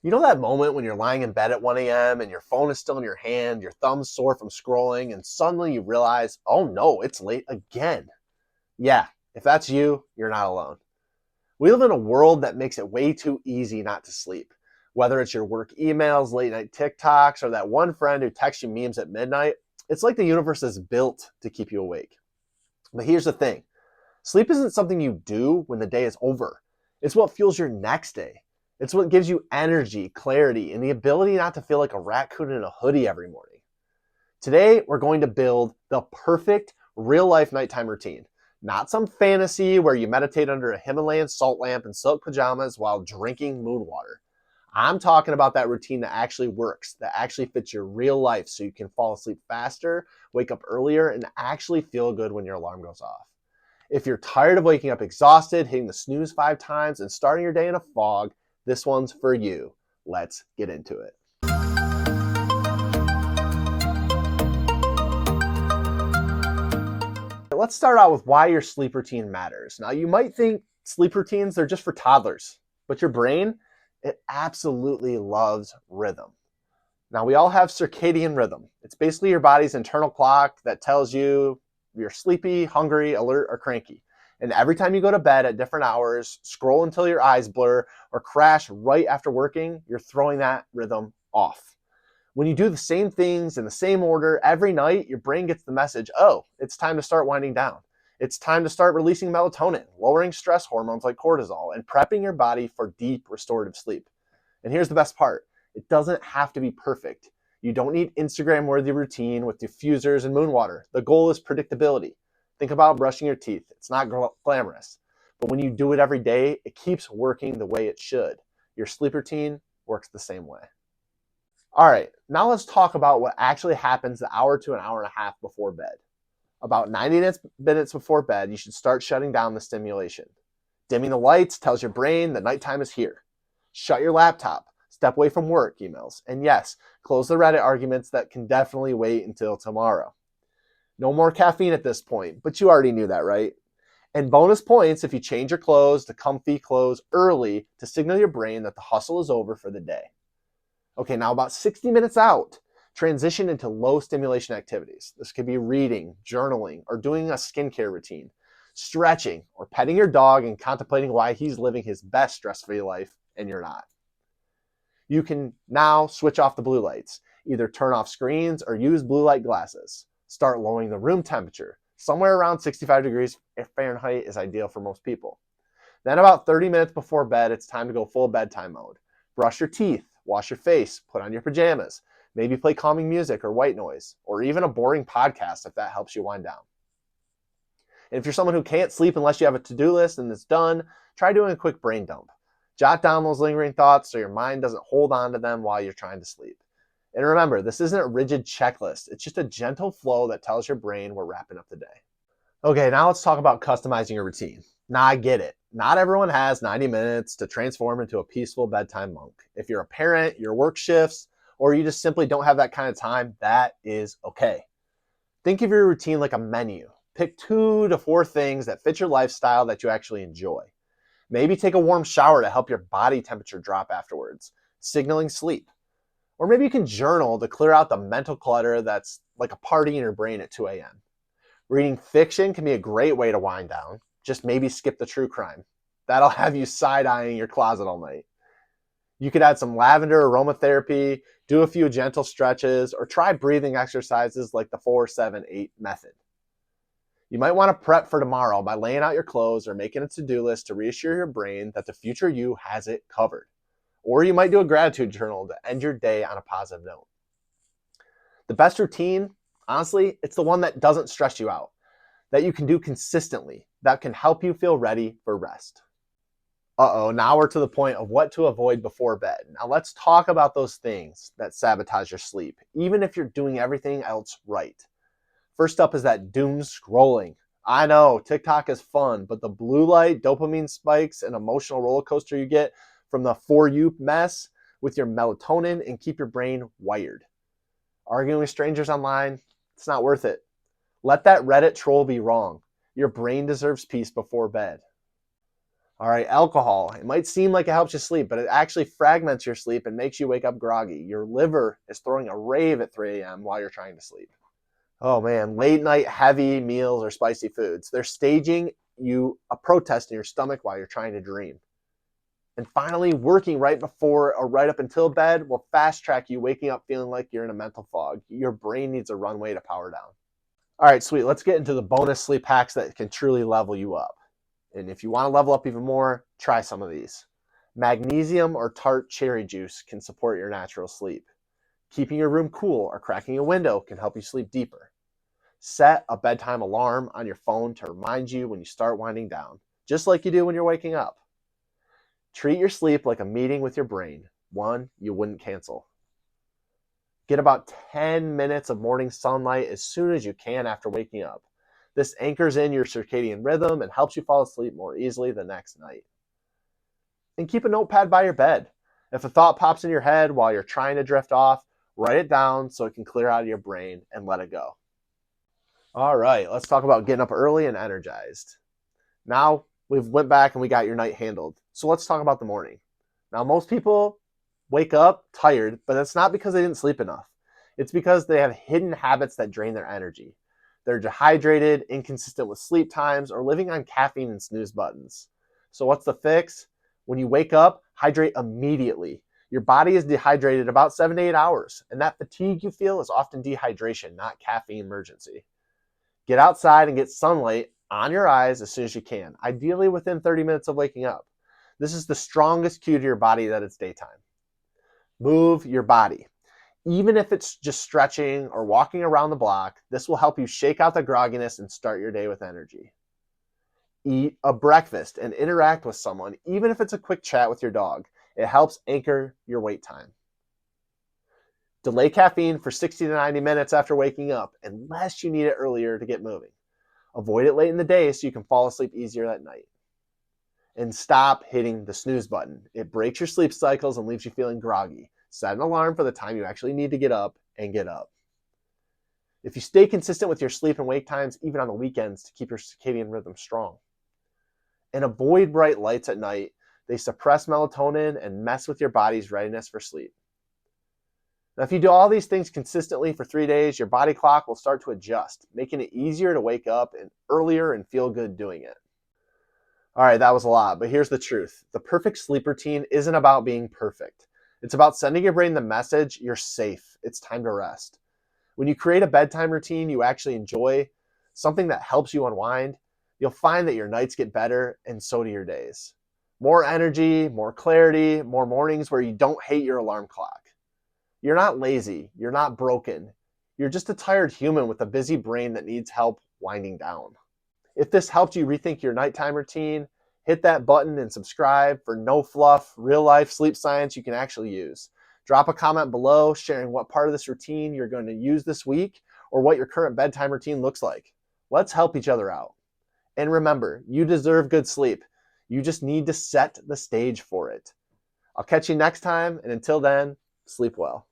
You know that moment when you're lying in bed at 1 a.m. and your phone is still in your hand, your thumb's sore from scrolling, and suddenly you realize, oh no, it's late again. Yeah, if that's you, you're not alone. We live in a world that makes it way too easy not to sleep. Whether it's your work emails, late night TikToks, or that one friend who texts you memes at midnight, it's like the universe is built to keep you awake. But here's the thing. Sleep isn't something you do when the day is over. It's what fuels your next day. It's what gives you energy, clarity, and the ability not to feel like a raccoon in a hoodie every morning. Today, we're going to build the perfect real-life nighttime routine. Not some fantasy where you meditate under a Himalayan salt lamp in silk pajamas while drinking moon water. I'm talking about that routine that actually works, that actually fits your real life so you can fall asleep faster, wake up earlier, and actually feel good when your alarm goes off. If you're tired of waking up exhausted, hitting the snooze 5 times, and starting your day in a fog, this one's for you. Let's get into it. Let's start out with why your sleep routine matters. Now, you might think sleep routines, they're just for toddlers, but your brain, it absolutely loves rhythm. Now, we all have circadian rhythm. It's basically your body's internal clock that tells you you're sleepy, hungry, alert, or cranky. And every time you go to bed at different hours, scroll until your eyes blur, or crash right after working, you're throwing that rhythm off. When you do the same things in the same order every night, your brain gets the message, oh, it's time to start winding down. It's time to start releasing melatonin, lowering stress hormones like cortisol, and prepping your body for deep restorative sleep. And here's the best part. It doesn't have to be perfect. You don't need Instagram-worthy routine with diffusers and moon water. The goal is predictability. Think about brushing your teeth. It's not glamorous. But when you do it every day, it keeps working the way it should. Your sleep routine works the same way. All right, now let's talk about what actually happens the hour to an hour and a half before bed. About 90 minutes before bed, you should start shutting down the stimulation. Dimming the lights tells your brain that nighttime is here. Shut your laptop. Step away from work emails. And yes, close the Reddit arguments that can definitely wait until tomorrow. No more caffeine at this point, but you already knew that, right? And bonus points if you change your clothes to comfy clothes early to signal your brain that the hustle is over for the day. Okay, now about 60 minutes out, transition into low stimulation activities. This could be reading, journaling, or doing a skincare routine, stretching, or petting your dog and contemplating why he's living his best stress-free life and you're not. You can now switch off the blue lights. Either turn off screens or use blue light glasses. Start lowering the room temperature. Somewhere around 65 degrees Fahrenheit is ideal for most people. Then about 30 minutes before bed, it's time to go full bedtime mode. Brush your teeth, wash your face, put on your pajamas, maybe play calming music or white noise, or even a boring podcast if that helps you wind down. And if you're someone who can't sleep unless you have a to-do list and it's done, try doing a quick brain dump. Jot down those lingering thoughts so your mind doesn't hold on to them while you're trying to sleep. And remember, this isn't a rigid checklist. It's just a gentle flow that tells your brain we're wrapping up the day. Okay, now let's talk about customizing your routine. Now I get it. Not everyone has 90 minutes to transform into a peaceful bedtime monk. If you're a parent, your work shifts, or you just simply don't have that kind of time, that is okay. Think of your routine like a menu. Pick 2 to 4 things that fit your lifestyle that you actually enjoy. Maybe take a warm shower to help your body temperature drop afterwards, signaling sleep. Or maybe you can journal to clear out the mental clutter that's like a party in your brain at 2 a.m. Reading fiction can be a great way to wind down. Just maybe skip the true crime. That'll have you side-eyeing your closet all night. You could add some lavender aromatherapy, do a few gentle stretches, or try breathing exercises like the 4-7-8 method. You might want to prep for tomorrow by laying out your clothes or making a to-do list to reassure your brain that the future you has it covered. Or you might do a gratitude journal to end your day on a positive note. The best routine, honestly, it's the one that doesn't stress you out, that you can do consistently, that can help you feel ready for rest. Now we're to the point of what to avoid before bed. Now let's talk about those things that sabotage your sleep, even if you're doing everything else right. First up is that doom scrolling. I know, TikTok is fun, but the blue light, dopamine spikes, and emotional roller coaster you get from the For You mess with your melatonin and keep your brain wired. Arguing with strangers online, it's not worth it. Let that Reddit troll be wrong. Your brain deserves peace before bed. All right, alcohol. It might seem like it helps you sleep, but it actually fragments your sleep and makes you wake up groggy. Your liver is throwing a rave at 3 a.m. while you're trying to sleep. Oh man, late night heavy meals or spicy foods. They're staging you a protest in your stomach while you're trying to dream. And finally, working right before or right up until bed will fast track you waking up feeling like you're in a mental fog. Your brain needs a runway to power down. All right, sweet. Let's get into the bonus sleep hacks that can truly level you up. And if you want to level up even more, try some of these. Magnesium or tart cherry juice can support your natural sleep. Keeping your room cool or cracking a window can help you sleep deeper. Set a bedtime alarm on your phone to remind you when you start winding down, just like you do when you're waking up. Treat your sleep like a meeting with your brain, one you wouldn't cancel. Get about 10 minutes of morning sunlight as soon as you can after waking up. This anchors in your circadian rhythm and helps you fall asleep more easily the next night. And keep a notepad by your bed. If a thought pops in your head while you're trying to drift off, write it down so it can clear out of your brain and let it go. All right, let's talk about getting up early and energized. Now we've went back and we got your night handled. So let's talk about the morning. Now most people wake up tired, but that's not because they didn't sleep enough. It's because they have hidden habits that drain their energy. They're dehydrated, inconsistent with sleep times, or living on caffeine and snooze buttons. So what's the fix? When you wake up, hydrate immediately. Your body is dehydrated about 7 to 8 hours, and that fatigue you feel is often dehydration, not caffeine emergency. Get outside and get sunlight on your eyes as soon as you can, ideally within 30 minutes of waking up. This is the strongest cue to your body that it's daytime. Move your body. Even if it's just stretching or walking around the block, this will help you shake out the grogginess and start your day with energy. Eat a breakfast and interact with someone, even if it's a quick chat with your dog. It helps anchor your wait time. Delay caffeine for 60 to 90 minutes after waking up, unless you need it earlier to get moving. Avoid it late in the day so you can fall asleep easier at night. And stop hitting the snooze button. It breaks your sleep cycles and leaves you feeling groggy. Set an alarm for the time you actually need to get up and get up. If you stay consistent with your sleep and wake times, even on the weekends, to keep your circadian rhythm strong. And avoid bright lights at night. They suppress melatonin and mess with your body's readiness for sleep. Now, if you do all these things consistently for 3 days, your body clock will start to adjust, making it easier to wake up and earlier and feel good doing it. All right, that was a lot, but here's the truth. The perfect sleep routine isn't about being perfect. It's about sending your brain the message, you're safe, it's time to rest. When you create a bedtime routine you actually enjoy, something that helps you unwind, you'll find that your nights get better and so do your days. More energy, more clarity, more mornings where you don't hate your alarm clock. You're not lazy, you're not broken. You're just a tired human with a busy brain that needs help winding down. If this helped you rethink your nighttime routine, hit that button and subscribe for no-fluff, real-life sleep science you can actually use. Drop a comment below sharing what part of this routine you're going to use this week or what your current bedtime routine looks like. Let's help each other out. And remember, you deserve good sleep. You just need to set the stage for it. I'll catch you next time, and until then, sleep well.